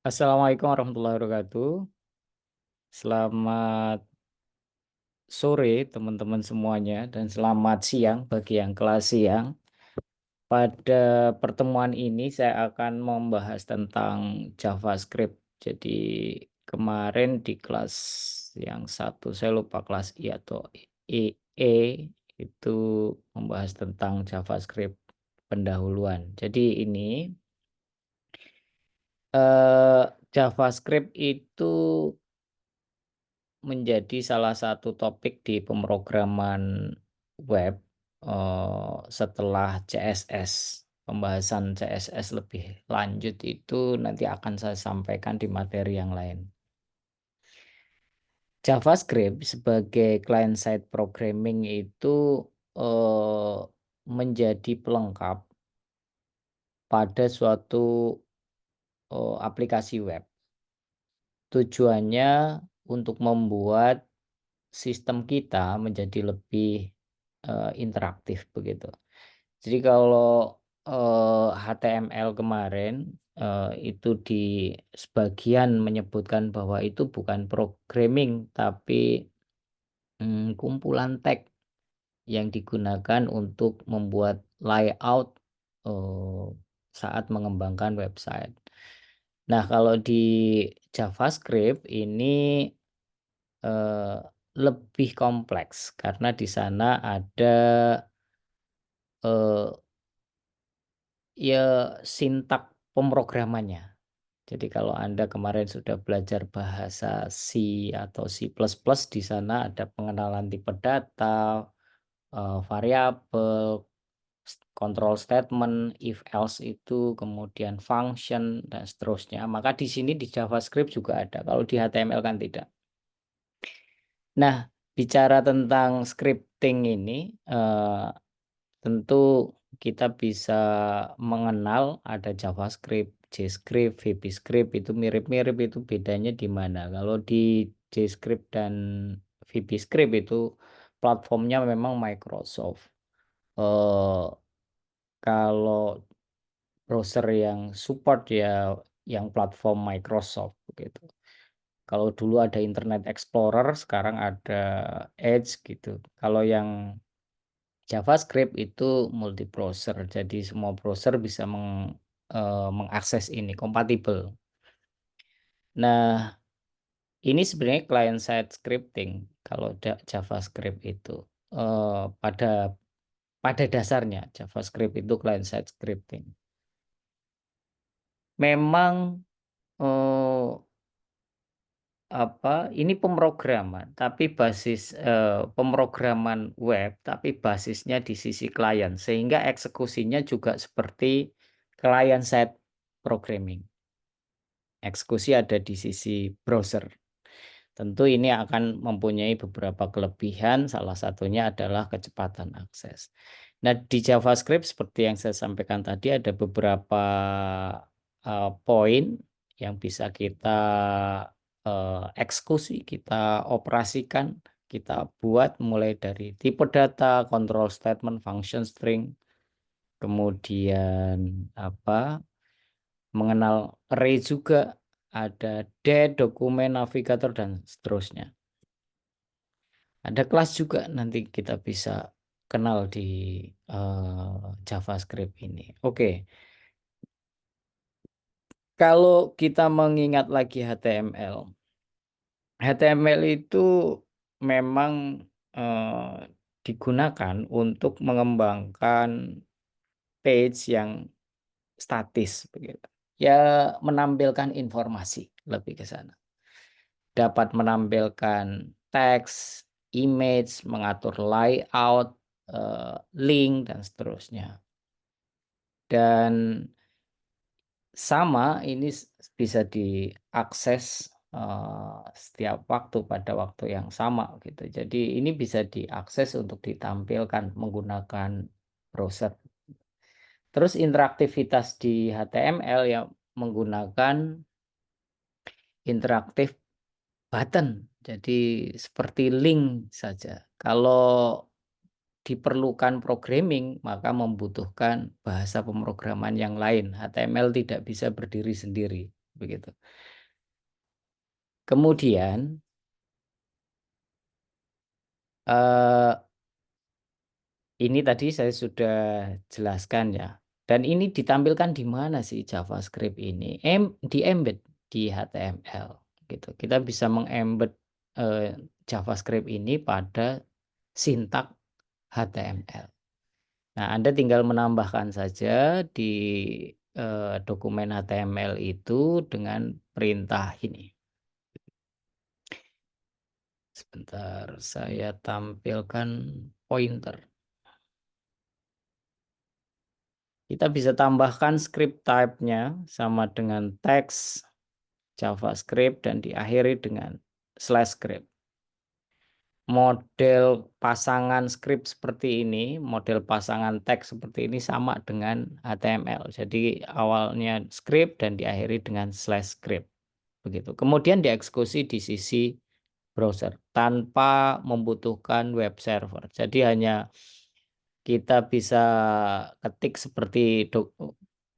Assalamualaikum warahmatullahi wabarakatuh. Selamat sore teman-teman semuanya dan selamat siang bagi yang kelas siang. Pada pertemuan ini saya akan membahas tentang JavaScript. Jadi kemarin di kelas yang satu saya lupa kelas I atau E itu membahas tentang JavaScript pendahuluan. Jadi ini JavaScript itu menjadi salah satu topik di pemrograman web, setelah CSS. Pembahasan CSS lebih lanjut itu nanti akan saya sampaikan di materi yang lain. JavaScript sebagai client side programming itu, eee, menjadi pelengkap pada suatu, aplikasi web. Tujuannya untuk membuat sistem kita menjadi lebih, interaktif begitu. Jadi kalau, HTML kemarin, itu di sebagian menyebutkan bahwa itu bukan programming tapi, kumpulan tag yang digunakan untuk membuat layout, eee, saat mengembangkan website. Nah kalau di JavaScript ini, Eee, lebih kompleks karena di sana ada, eee, ya sintak pemrogramannya. Jadi kalau Anda kemarin sudah belajar bahasa C atau C++, di sana ada pengenalan tipe data, variabel, control statement, if else itu, kemudian function dan seterusnya. Maka di sini di JavaScript juga ada, kalau di HTML kan tidak. Nah, bicara tentang scripting ini, tentu kita bisa mengenal ada JavaScript, JScript, VBScript itu mirip-mirip, itu bedanya di mana. Kalau di JScript dan VBScript itu platformnya memang Microsoft. Eee, Kalau browser yang support ya yang platform Microsoft begitu. Kalau dulu ada Internet Explorer, sekarang ada Edge gitu. Kalau yang JavaScript itu multi browser, jadi semua browser bisa mengakses ini, kompatibel. Nah, ini sebenarnya client side scripting kalau JavaScript itu, pada dasarnya JavaScript itu client side scripting. Memang, eee ini pemrograman, tapi basis, pemrograman web, tapi basisnya di sisi klien, sehingga eksekusinya juga seperti client side programming. Eksekusi ada di sisi browser. Tentu ini akan mempunyai beberapa kelebihan, salah satunya adalah kecepatan akses. Nah, di JavaScript seperti yang saya sampaikan tadi ada beberapa, poin yang bisa kita, eksekusi, kita operasikan, kita buat mulai dari tipe data, control statement, function string, kemudian mengenal array juga, ada det, dokumen, navigator, dan seterusnya. Ada kelas juga nanti kita bisa kenal di, JavaScript ini. Oke, kalau kita mengingat lagi HTML. HTML itu memang, digunakan untuk mengembangkan page yang statis begitu. Ya menampilkan informasi, lebih ke sana. Dapat menampilkan teks, image, mengatur layout, link, dan seterusnya. Dan sama ini bisa diakses, setiap waktu pada waktu yang sama gitu. Jadi ini bisa diakses untuk ditampilkan menggunakan browser. Terus interaktivitas di HTML yang menggunakan interaktif button. Jadi seperti link saja. Kalau diperlukan programming, maka membutuhkan bahasa pemrograman yang lain. HTML tidak bisa berdiri sendiri. begitu. Kemudian eh, ini tadi saya sudah jelaskan ya. Dan ini ditampilkan di mana sih JavaScript ini? Di embed di HTML gitu. Kita bisa mengembed JavaScript ini pada sintak HTML. Nah, Anda tinggal menambahkan saja di dokumen HTML itu dengan perintah ini. Sebentar, saya tampilkan pointer. Kita bisa tambahkan script type-nya sama dengan teks, JavaScript, dan diakhiri dengan slash script. Model pasangan script seperti ini, model pasangan teks seperti ini sama dengan HTML. Jadi awalnya script dan diakhiri dengan slash script. Begitu. Kemudian dieksekusi di sisi browser tanpa membutuhkan web server. Jadi hanya kita bisa ketik seperti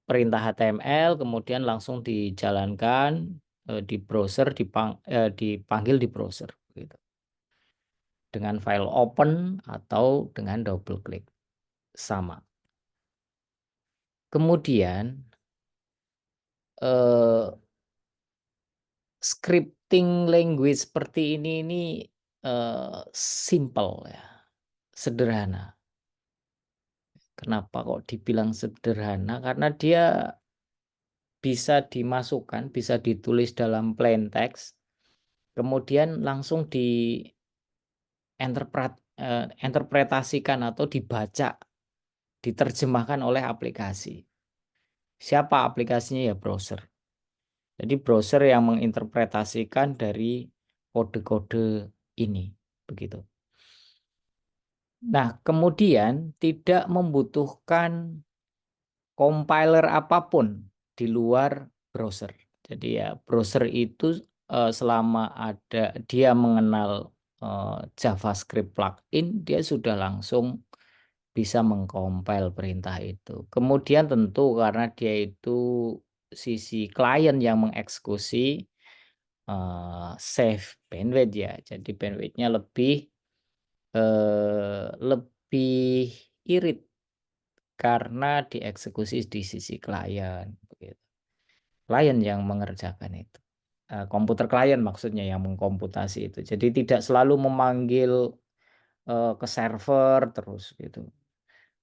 perintah HTML, kemudian langsung dijalankan di browser, dipanggil di browser, gitu. Dengan file open atau dengan double klik, sama. Kemudian eh, scripting language seperti ini simple ya, sederhana. Kenapa kok dibilang sederhana? Karena dia bisa dimasukkan, bisa ditulis dalam plain text, kemudian langsung interpretasikan atau dibaca, diterjemahkan oleh aplikasi. Siapa aplikasinya? Ya browser. Jadi browser yang menginterpretasikan dari kode-kode ini, begitu. Nah, kemudian tidak membutuhkan compiler apapun di luar browser. Jadi ya browser itu selama dia mengenal JavaScript plugin, dia sudah langsung bisa mengcompile perintah itu. Kemudian tentu karena dia itu sisi klien yang mengeksekusi, save bandwidth ya. Jadi bandwidth-nya lebih irit karena dieksekusi di sisi klien, begitu. Klien yang mengerjakan itu. Komputer klien maksudnya yang mengkomputasi itu. Jadi tidak selalu memanggil ke server terus gitu.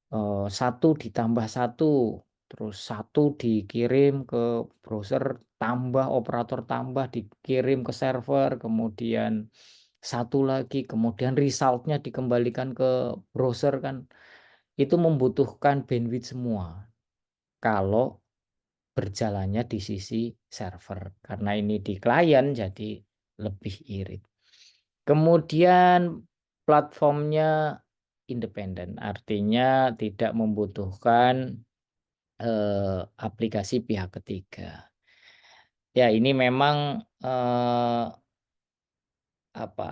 1 ditambah 1, terus 1 dikirim ke browser, tambah operator tambah dikirim ke server, kemudian 1 lagi, kemudian result-nya dikembalikan ke browser kan. Itu membutuhkan bandwidth semua kalau berjalannya di sisi server. Karena ini di klien jadi lebih irit. Kemudian platformnya independen, artinya tidak membutuhkan aplikasi pihak ketiga. Ya ini memang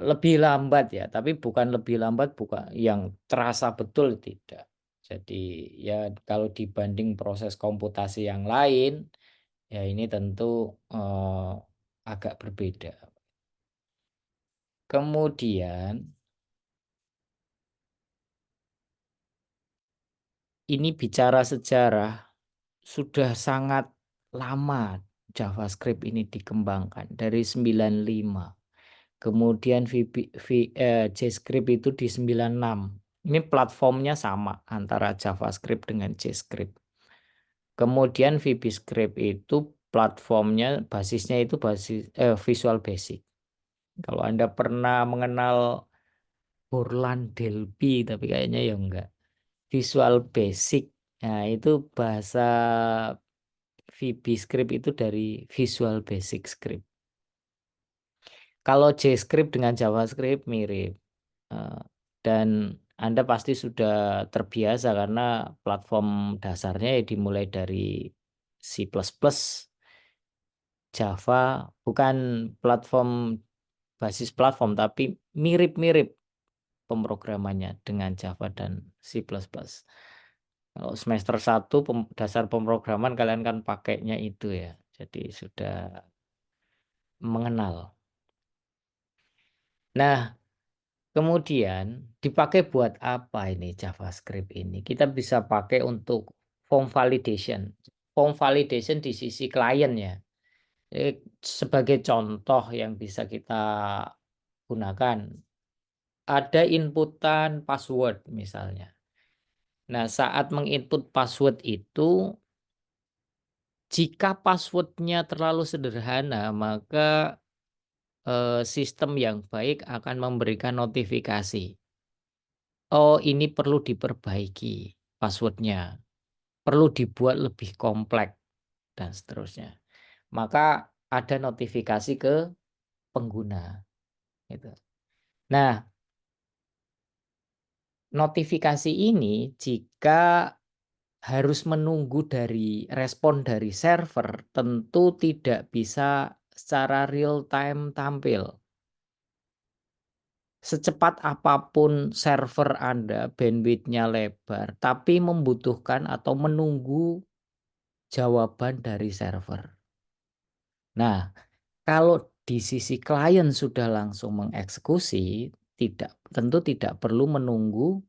lebih lambat ya, tapi bukan lebih lambat bukan yang terasa betul tidak. Jadi ya kalau dibanding proses komputasi yang lain, ya ini tentu agak berbeda. Kemudian ini bicara sejarah, sudah sangat lama JavaScript ini dikembangkan dari 95. Kemudian JScript itu di 96. Ini platformnya sama antara JavaScript dengan JScript. Kemudian VBScript itu platformnya basisnya itu Visual Basic. Kalau Anda pernah mengenal Borland Delphi, tapi kayaknya ya enggak. Visual Basic. Nah, itu bahasa VBScript itu dari Visual Basic Script. Kalau JScript dengan JavaScript mirip. Eh, dan Anda pasti sudah terbiasa karena platform dasarnya ya dimulai dari C++, Java, bukan platform basis platform tapi mirip-mirip pemrogramannya dengan Java dan C++. Kalau semester 1 dasar pemrograman kalian kan pakainya itu ya. Jadi sudah mengenal. Nah, kemudian dipakai buat apa ini JavaScript ini? Kita bisa pakai untuk form validation. Form validation di sisi klien ya. Sebagai contoh yang bisa kita gunakan, ada inputan password misalnya. Nah, saat menginput password itu, jika password-nya terlalu sederhana, maka sistem yang baik akan memberikan notifikasi. Oh, ini perlu diperbaiki password-nya, perlu dibuat lebih kompleks dan seterusnya. Maka ada notifikasi ke pengguna, gitu. Nah, notifikasi ini jika harus menunggu dari respon dari server, tentu tidak bisa secara real time tampil. Secepat apapun server Anda, bandwidth-nya lebar, tapi membutuhkan atau menunggu jawaban dari server. Nah, kalau di sisi klien sudah langsung mengeksekusi, tentu tidak perlu menunggu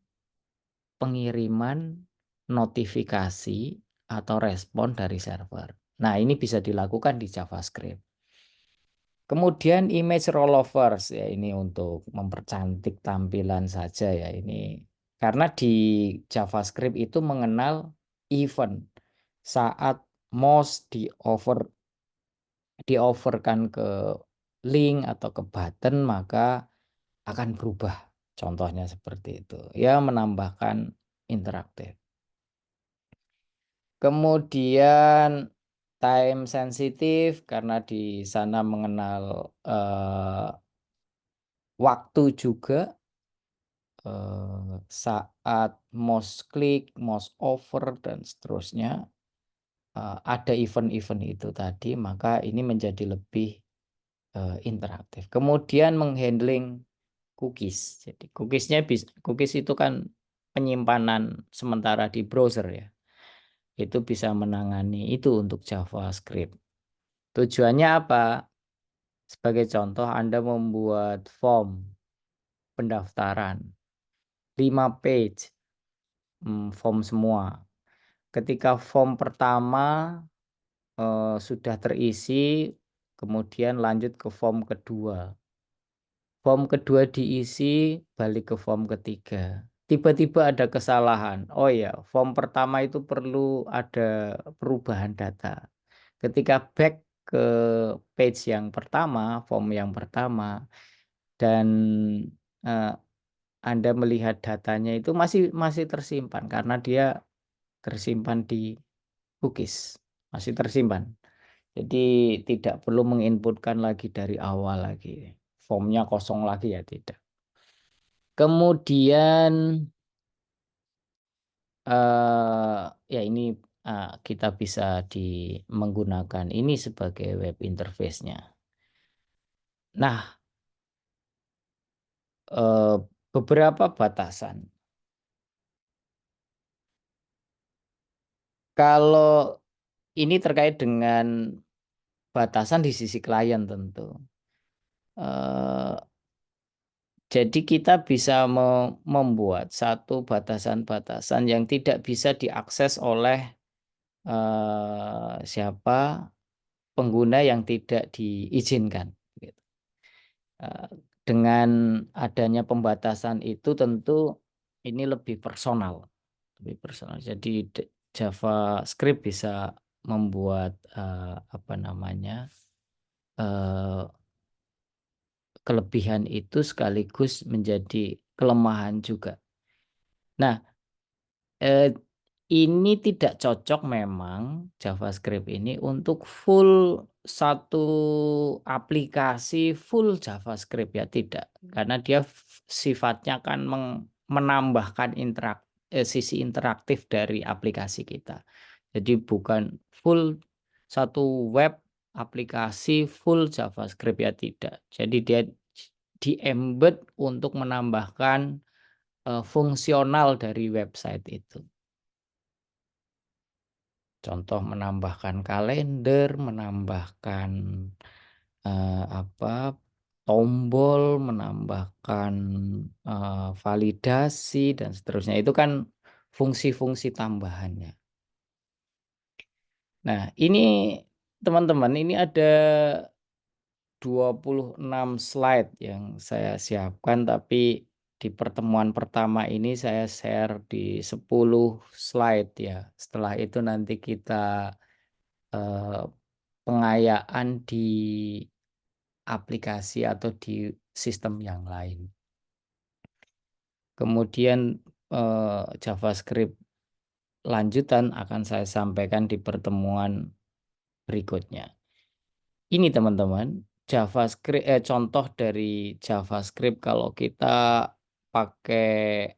pengiriman notifikasi atau respon dari server. Nah, ini bisa dilakukan di JavaScript. Kemudian image rollovers ya, ini untuk mempercantik tampilan saja ya ini. Karena di JavaScript itu mengenal event saat mouse di-overkan ke link atau ke button, maka akan berubah. Contohnya seperti itu. Ya, menambahkan interaktif. Kemudian time sensitif karena di sana mengenal waktu juga, saat mouse klik, mouse over dan seterusnya, ada event-event itu tadi, maka ini menjadi lebih, interaktif. Kemudian menghandling cookies. Jadi cookies itu kan penyimpanan sementara di browser ya. Itu bisa menangani itu untuk JavaScript. Tujuannya apa? Sebagai contoh Anda membuat form pendaftaran 5 page, form semua. Ketika form pertama, sudah terisi, kemudian lanjut ke form kedua. Form kedua diisi, balik ke form ketiga. Tiba-tiba ada kesalahan. Oh ya, form pertama itu perlu ada perubahan data. Ketika back ke page yang pertama, form yang pertama, dan eh, Anda melihat datanya itu masih masih tersimpan karena dia tersimpan di cookies, masih tersimpan. Jadi tidak perlu menginputkan lagi dari awal lagi. Formnya kosong lagi ya tidak. Kemudian ya ini kita bisa menggunakan ini sebagai web interface-nya. Nah, beberapa batasan. Kalau ini terkait dengan batasan di sisi klien tentu. Eee, jadi kita bisa membuat satu batasan-batasan yang tidak bisa diakses oleh, siapa, pengguna yang tidak diizinkan, gitu. Eee, dengan adanya pembatasan itu tentu ini lebih personal, lebih personal. Jadi JavaScript bisa membuat, apa namanya, eee kelebihan itu sekaligus menjadi kelemahan juga. Nah, eee, ini tidak cocok memang JavaScript ini untuk full satu aplikasi full JavaScript ya, tidak. Karena dia sifatnya kan menambahkan sisi interaktif dari aplikasi kita. Jadi bukan full satu web aplikasi full JavaScript ya, tidak. Jadi dia di-embed untuk menambahkan, fungsional dari website itu. Contoh menambahkan kalender, menambahkan tombol, menambahkan validasi dan seterusnya. Itu kan fungsi-fungsi tambahannya. Nah, ini teman-teman, ini ada 26 slide yang saya siapkan, tapi di pertemuan pertama ini saya share di 10 slide ya. Setelah itu nanti kita eh, pengayaan di aplikasi atau di sistem yang lain. Kemudian JavaScript lanjutan akan saya sampaikan di pertemuan berikutnya. Ini teman-teman, contoh dari JavaScript kalau kita pakai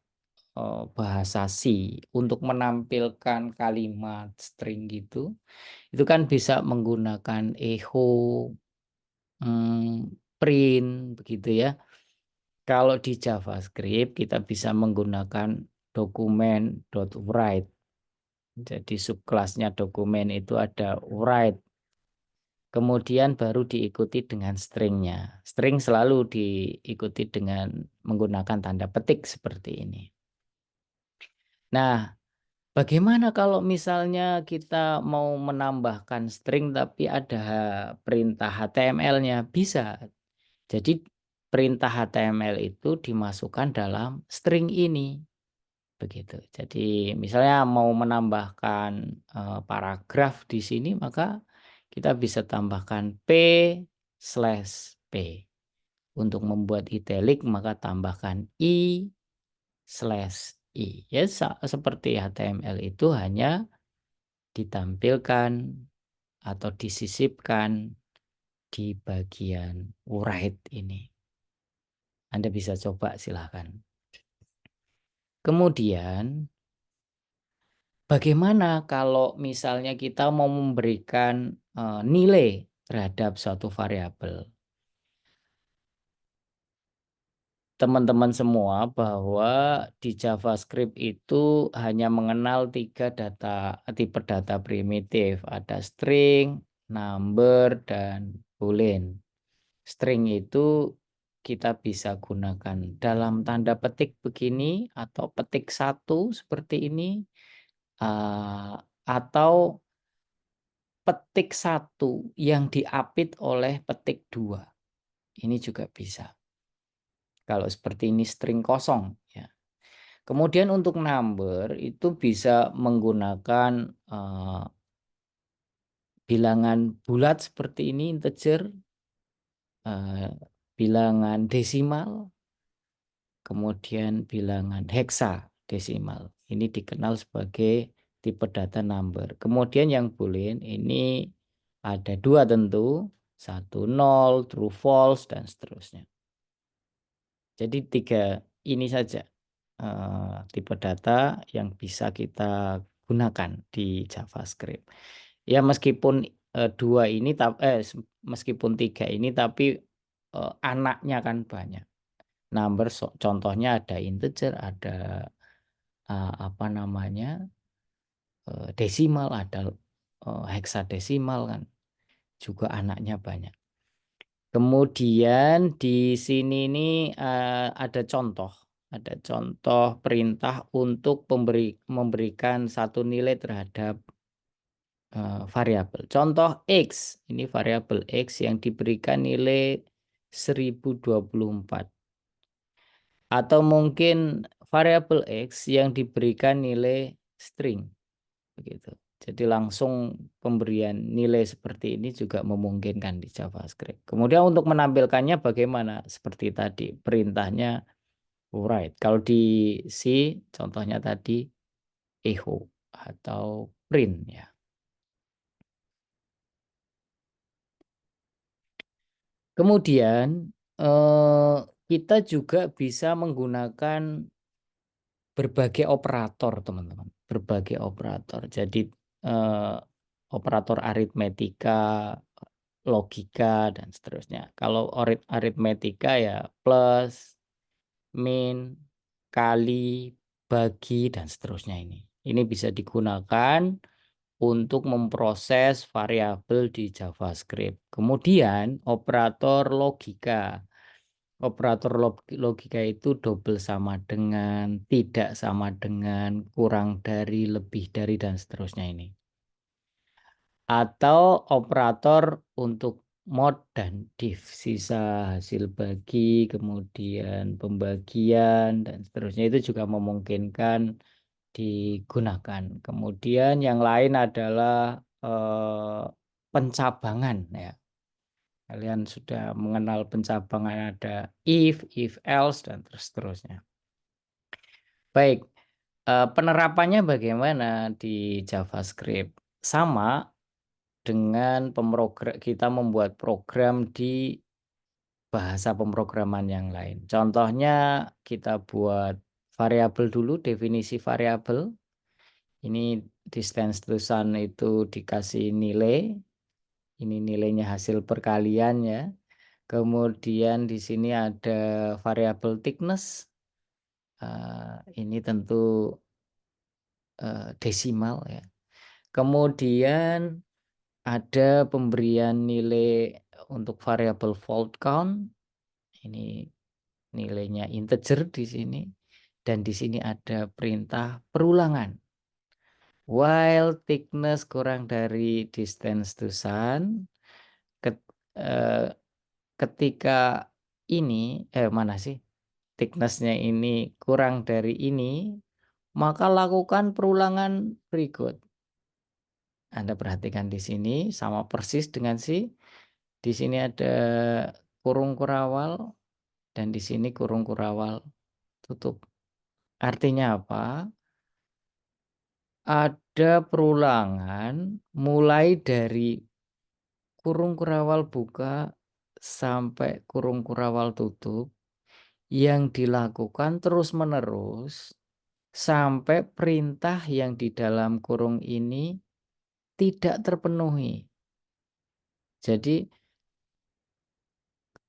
bahasa C untuk menampilkan kalimat string gitu, itu kan bisa menggunakan echo, print begitu ya. Kalau di JavaScript kita bisa menggunakan dokumen.write. Jadi subkelasnya dokumen itu ada write. Kemudian baru diikuti dengan stringnya. String selalu diikuti dengan menggunakan tanda petik seperti ini. Nah, bagaimana kalau misalnya kita mau menambahkan string tapi ada perintah HTML-nya? Bisa. Jadi perintah HTML itu dimasukkan dalam string ini. Begitu. Jadi misalnya mau menambahkan paragraf di sini, maka kita bisa tambahkan P/P. Untuk membuat italic maka tambahkan I/I. Ya seperti HTML itu hanya ditampilkan atau disisipkan di bagian write ini. Anda bisa coba silahkan. Kemudian bagaimana kalau misalnya kita mau memberikan nilai terhadap suatu variabel? Teman-teman semua bahwa di JavaScript itu hanya mengenal tipe data primitif, ada string, number, dan boolean. String itu kita bisa gunakan dalam tanda petik begini atau petik satu seperti ini, atau petik satu yang diapit oleh petik dua. Ini juga bisa. Kalau seperti ini string kosong ya. Kemudian untuk number itu bisa menggunakan bilangan bulat seperti ini integer, bilangan desimal, kemudian bilangan heksadesimal. Ini dikenal sebagai tipe data number. Kemudian yang boolean ini ada dua tentu, satu nol, true false, dan seterusnya. Jadi tiga ini saja tipe data yang bisa kita gunakan di JavaScript. Ya meskipun dua ini, meskipun tiga ini, tapi anaknya kan banyak. Number contohnya ada integer, ada desimal, ada heksadesimal kan, juga anaknya banyak. Kemudian di sini nih ada contoh perintah untuk memberikan satu nilai terhadap variabel. Contoh X, ini variabel X yang diberikan nilai 1024. Atau mungkin variabel X yang diberikan nilai string. Begitu. Jadi langsung pemberian nilai seperti ini juga memungkinkan di JavaScript. Kemudian untuk menampilkannya bagaimana? Seperti tadi, perintahnya write. Kalau di C, contohnya tadi echo atau print ya. Kemudian kita juga bisa menggunakan berbagai operator, teman-teman. Berbagai operator. Jadi operator aritmetika, logika, dan seterusnya. Kalau aritmetika ya plus, min, kali, bagi, dan seterusnya ini. Ini bisa digunakan untuk memproses variabel di JavaScript. Kemudian operator logika. Operator logika itu double sama dengan, tidak sama dengan, kurang dari, lebih dari, dan seterusnya ini. Atau operator untuk mod dan div, sisa, hasil bagi, kemudian pembagian, dan seterusnya itu juga memungkinkan digunakan. Kemudian yang lain adalah pencabangan ya. Kalian sudah mengenal pencabangan, ada if else, dan seterusnya. Baik, penerapannya bagaimana di JavaScript? Sama dengan kita membuat program di bahasa pemrograman yang lain. Contohnya kita buat variabel dulu, definisi variabel. Ini distance to sun itu dikasih nilai. Ini nilainya hasil perkalian ya. Kemudian di sini ada variabel thickness. Ini tentu desimal ya. Kemudian ada pemberian nilai untuk variabel float count. Ini nilainya integer di sini. Dan di sini ada perintah perulangan. While thickness kurang dari distance to sun, ketika ini, mana sih? Thickness-nya ini kurang dari ini, maka lakukan perulangan berikut. Anda perhatikan di sini sama persis dengan di sini ada kurung kurawal dan di sini kurung kurawal tutup. Artinya apa? Ada perulangan mulai dari kurung kurawal buka sampai kurung kurawal tutup yang dilakukan terus-menerus sampai perintah yang di dalam kurung ini tidak terpenuhi. Jadi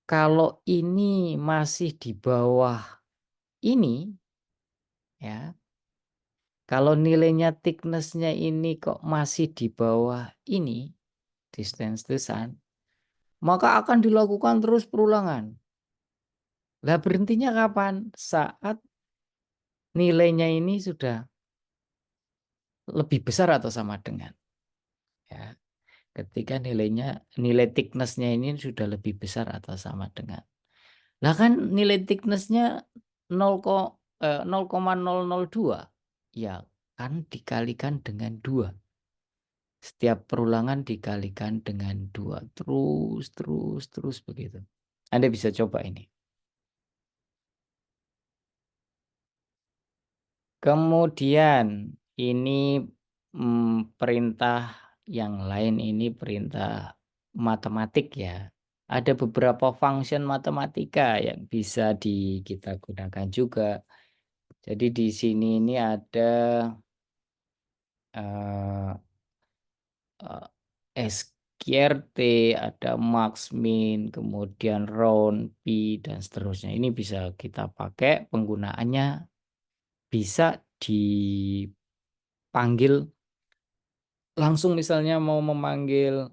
kalau ini masih di bawah ini ya, kalau nilainya thickness-nya ini kok masih di bawah ini, distance to sun, maka akan dilakukan terus perulangan. Lah berhentinya kapan? Saat nilainya ini sudah lebih besar atau sama dengan ya. Ketika nilai thickness-nya ini sudah lebih besar atau sama dengan. Lah kan nilai thickness-nya 0,002. Ya kan dikalikan dengan 2. Setiap perulangan dikalikan dengan 2. Terus begitu. Anda bisa coba ini. Kemudian ini perintah yang lain, ini perintah matematik ya. Ada beberapa function matematika yang bisa kita gunakan juga. Jadi di sini ini ada eh, SQRT, ada max min, kemudian round, pi, dan seterusnya. Ini bisa kita pakai, penggunaannya bisa dipanggil langsung, misalnya mau memanggil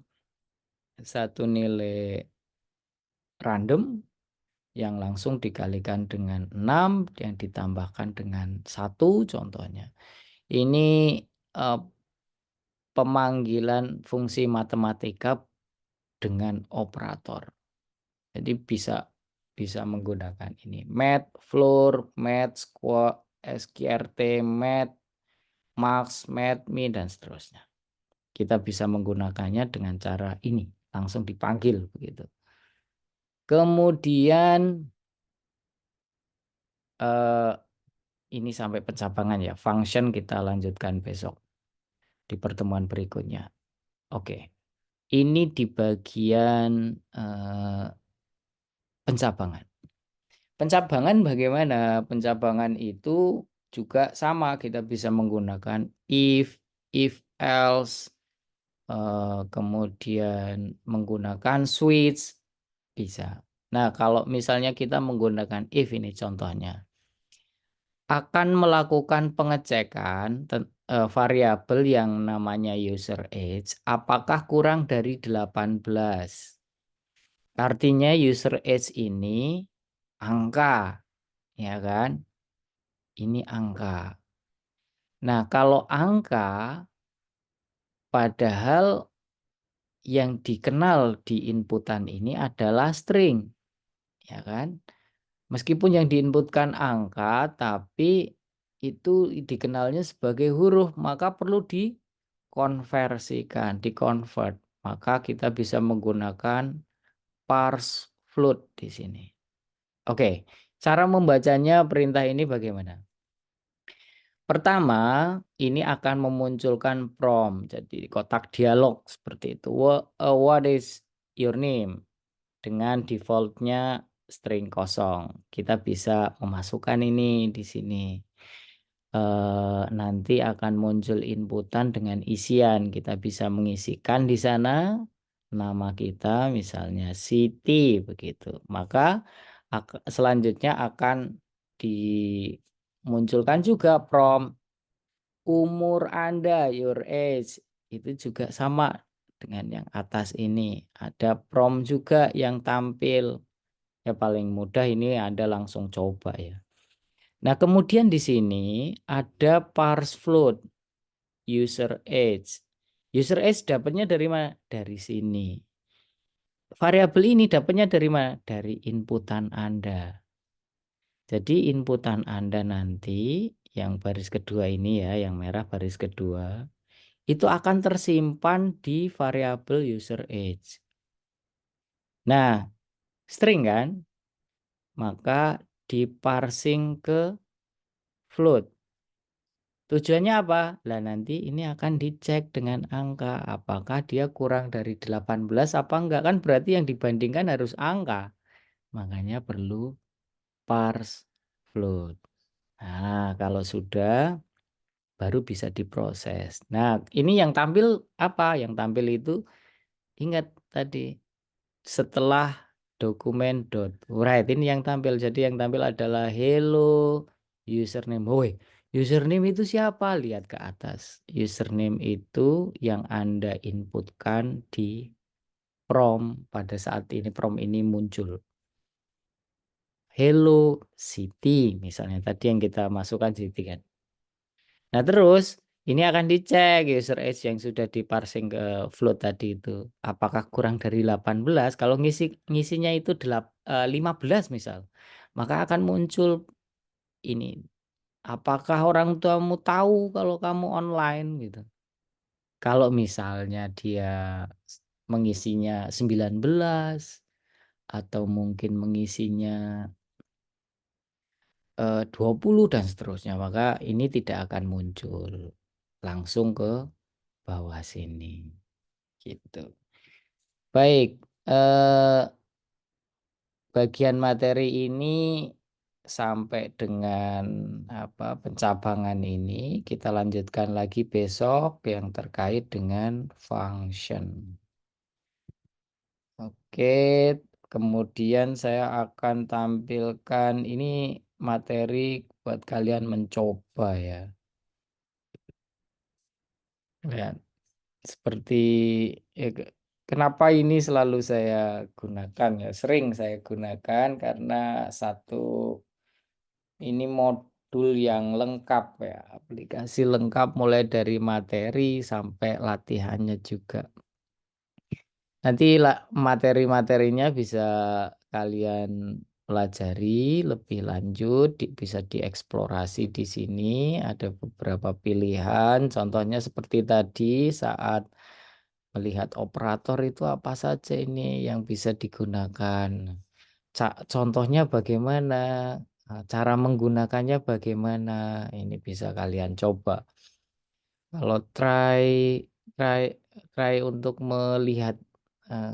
satu nilai random yang langsung dikalikan dengan 6 yang ditambahkan dengan 1 contohnya. Ini pemanggilan fungsi matematika dengan operator. Jadi bisa menggunakan ini math, floor, math, square, SQRT, math, max, math, min, dan seterusnya. Kita bisa menggunakannya dengan cara ini, langsung dipanggil begitu. Kemudian ini sampai pencabangan ya. Function kita lanjutkan besok di pertemuan berikutnya. Oke. Ini di bagian pencabangan. Pencabangan bagaimana? Pencabangan itu juga sama, kita bisa menggunakan if else, kemudian menggunakan switch, bisa. Nah, kalau misalnya kita menggunakan if, ini contohnya, akan melakukan pengecekan variabel yang namanya user age apakah kurang dari 18. Artinya user age ini angka, ya kan? Ini angka. Nah, kalau angka padahal yang dikenal di inputan ini adalah string, ya kan? Meskipun yang diinputkan angka, tapi itu dikenalnya sebagai huruf, maka perlu dikonversikan, dikonvert. Maka kita bisa menggunakan parse float di sini. Oke, cara membacanya perintah ini bagaimana? Pertama, ini akan memunculkan prompt, jadi kotak dialog seperti itu. What is your name? Dengan defaultnya string kosong. Kita bisa memasukkan ini di sini. Nanti akan muncul inputan dengan isian. Kita bisa mengisikan di sana nama kita, misalnya Siti begitu. Maka selanjutnya akan dimunculkan juga prompt umur Anda, your age. Itu juga sama dengan yang atas ini. Ada prompt juga yang tampil. Ya paling mudah ini Anda langsung coba ya. Nah, kemudian di sini ada parse float user age. User age dapatnya dari mana? Dari sini. Variabel ini dapatnya dari mana? Dari inputan Anda. Jadi inputan Anda nanti yang baris kedua ini ya, yang merah baris kedua, itu akan tersimpan di variabel user age. Nah, string kan? Maka diparsing ke float. Tujuannya apa? Lah nanti ini akan dicek dengan angka. Apakah dia kurang dari 18 apa enggak? Kan berarti yang dibandingkan harus angka. Makanya perlu parse float. Nah, kalau sudah baru bisa diproses. Nah, ini yang tampil apa? Yang tampil itu ingat tadi setelah dokumen.write ini yang tampil. Jadi yang tampil adalah hello username. Woi, username itu siapa? Lihat ke atas. Username itu yang Anda inputkan di prompt pada saat ini prompt ini muncul. Hello Siti misalnya tadi yang kita masukkan Siti kan. Nah, terus ini akan dicek user age yang sudah diparsing ke float tadi itu. Apakah kurang dari 18? Kalau ngisinya itu 15 misal. Maka akan muncul ini. Apakah orang tuamu tahu kalau kamu online gitu. Kalau misalnya dia mengisinya 19 atau mungkin mengisinya 20 dan seterusnya, maka ini tidak akan muncul langsung ke bawah sini gitu. Baik, bagian materi ini sampai dengan pencabangan ini kita lanjutkan lagi besok yang terkait dengan function. Oke, kemudian saya akan tampilkan ini materi buat kalian mencoba ya. Lihat. Seperti kenapa ini selalu saya gunakan ya, sering saya gunakan karena satu ini modul yang lengkap ya, aplikasi lengkap mulai dari materi sampai latihannya juga. Nanti materi-materinya bisa kalian pelajari lebih lanjut, bisa dieksplorasi di sini. Ada beberapa pilihan, contohnya seperti tadi saat melihat operator itu apa saja ini yang bisa digunakan. Contohnya bagaimana, cara menggunakannya bagaimana, ini bisa kalian coba. Kalau try try untuk melihat,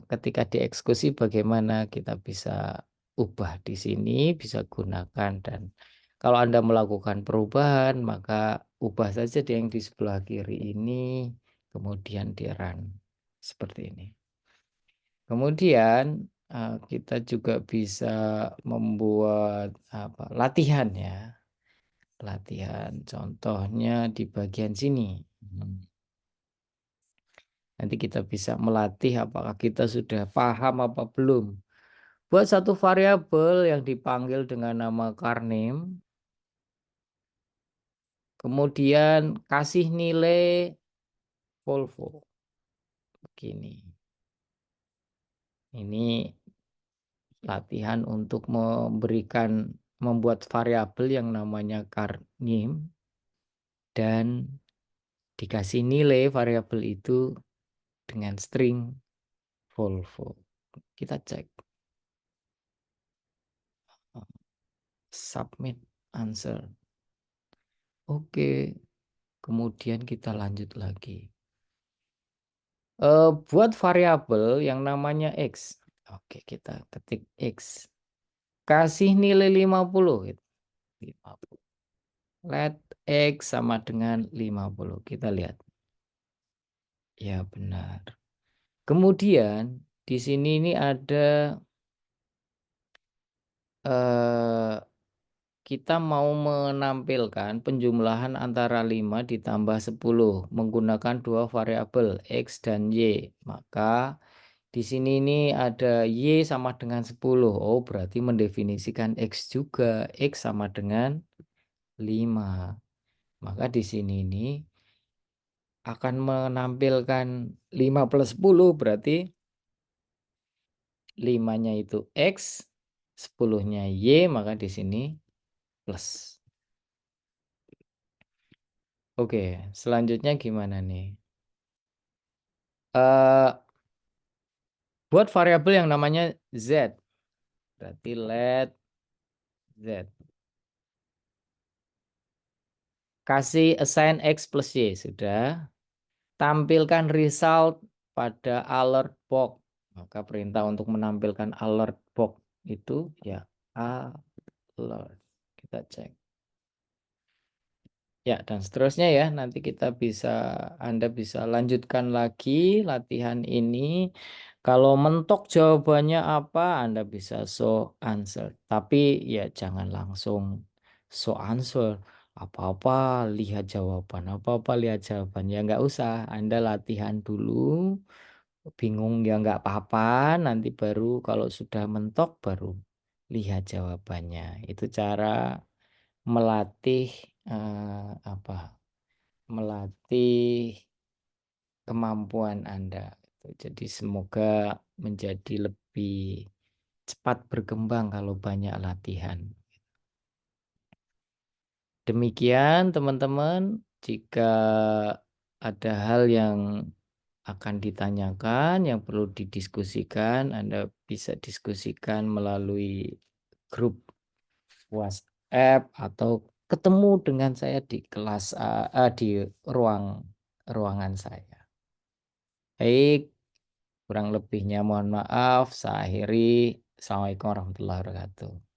ketika dieksekusi bagaimana kita bisa ubah di sini, bisa gunakan dan kalau Anda melakukan perubahan maka ubah saja yang di sebelah kiri ini, kemudian di-run seperti ini. Kemudian, kita juga bisa membuat latihan ya. Latihan contohnya di bagian sini. Nanti kita bisa melatih apakah kita sudah paham apa belum. Buat satu variabel yang dipanggil dengan nama car name, kemudian kasih nilai Volvo. Begini. Ini latihan untuk membuat variabel yang namanya car name dan dikasih nilai variabel itu dengan string Volvo. Kita cek. Submit answer. Oke, kemudian kita lanjut lagi. Buat variabel yang namanya X. Oke, kita ketik X. Kasih nilai 50 gitu. 50. Let X sama dengan 50. Kita lihat. Ya, benar. Kemudian di sini ini ada eh, kita mau menampilkan penjumlahan antara 5 ditambah 10 menggunakan dua variabel X dan Y. Maka di sini ini ada Y sama dengan 10. Oh, berarti mendefinisikan X juga. X sama dengan 5. Maka di sini ini akan menampilkan 5 plus 10 berarti 5-nya itu X, 10-nya Y, maka di sini plus. Oke, selanjutnya gimana nih? Eh buat variabel yang namanya Z. Berarti let Z. Kasih assign X plus Y. Sudah. Tampilkan result pada alert box. Maka perintah untuk menampilkan alert box itu ya alert. Kita cek. Ya, dan seterusnya ya. Nanti Anda bisa lanjutkan lagi latihan ini. Kalau mentok jawabannya apa, Anda bisa show answer. Tapi ya jangan langsung show answer. Apa-apa lihat jawaban, apa-apa lihat jawaban. Ya nggak usah, Anda latihan dulu. Bingung ya nggak apa-apa. Nanti baru kalau sudah mentok baru lihat jawabannya. Itu cara melatih apa? Melatih kemampuan Anda. Jadi semoga menjadi lebih cepat berkembang kalau banyak latihan. Demikian teman-teman, jika ada hal yang akan ditanyakan, yang perlu didiskusikan, Anda bisa diskusikan melalui grup WhatsApp atau ketemu dengan saya di kelas di ruangan saya. Baik, kurang lebihnya mohon maaf. Saya akhiri. Assalamualaikum warahmatullahi wabarakatuh.